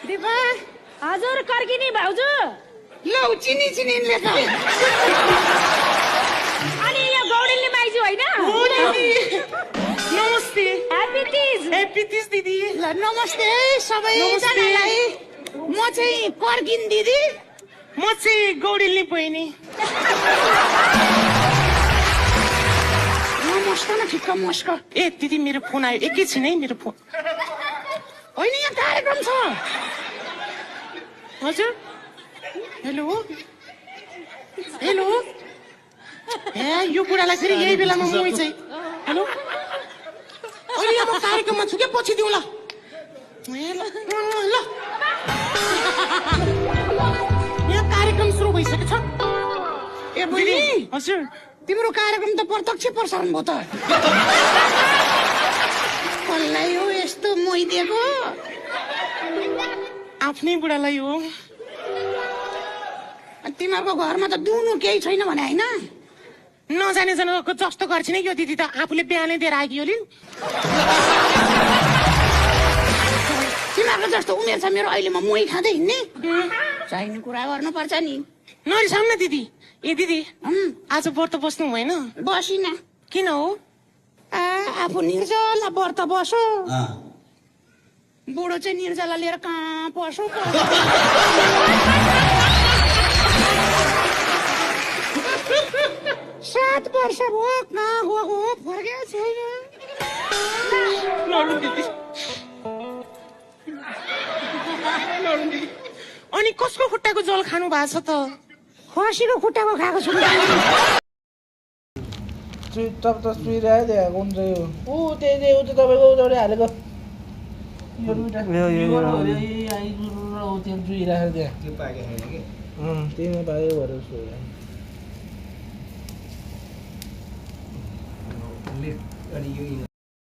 दिपा हजुर कर्किनी भाउजू लौ चिनी लेख अनि यो गौडेलले माइजू होइन नमस्ते ह्याप्पी तीज दिदी ल नमस्ते सबैजनालाई म चाहिँ कर्किन दिदी म चाहिँ गौडेलनी बहिनी नमस्कार न ठिक्क नमस्कार ए दिदी मेरो फोन आयो एकैछिन है मेरो फोन होइन यहाँ कार्यक्रम छ हजुर हेलो ए यो बुढालाई फेरि यही बेलामा मुई चाहिँ हेलो अहिले अब कार्यक्रममा छु क्या पछि दिउँ ल यहाँ कार्यक्रम सुरु भइसकेको छ ए बहिनी हजुर तिम्रो कार्यक्रम त प्रत्यक्ष प्रसारण भयो त कसलाई हो यस्तो मोइदिएको आफ्नै बुढालाई हो तिमीहरूको घरमा त दुनु केही छैन भने होइन नजाने जनाको जस्तो गर्छ नि यो दिदी त आफूले बिहानै दिएर आइयो नि तिमीहरूको जस्तो उमेर छ मेरो अहिले म मोही खाँदै हिँड्ने चाहिने कुरा गर्नुपर्छ नि नरिसाउँ न दिदी ए दिदी आज व्रत बस्नु भएन बसिन किन हो आफू निर्जला व्रत बसो बुढो चाहिँ निर्जला लिएर कहाँ पसो 7 वर्ष भयो कहाँ गएको फर्केको छैन अनि कसको खुट्टाको जल खानु भएको छ त खसीको खुट्टाको खाएको छु तस्बिर आयो त्यहाँ कुन चाहिँ हो त्यही ऊ चाहिँ तपाईँको उताबाट हालेको चुइराखेको त्यहाँ त्यहीमा पायो भएर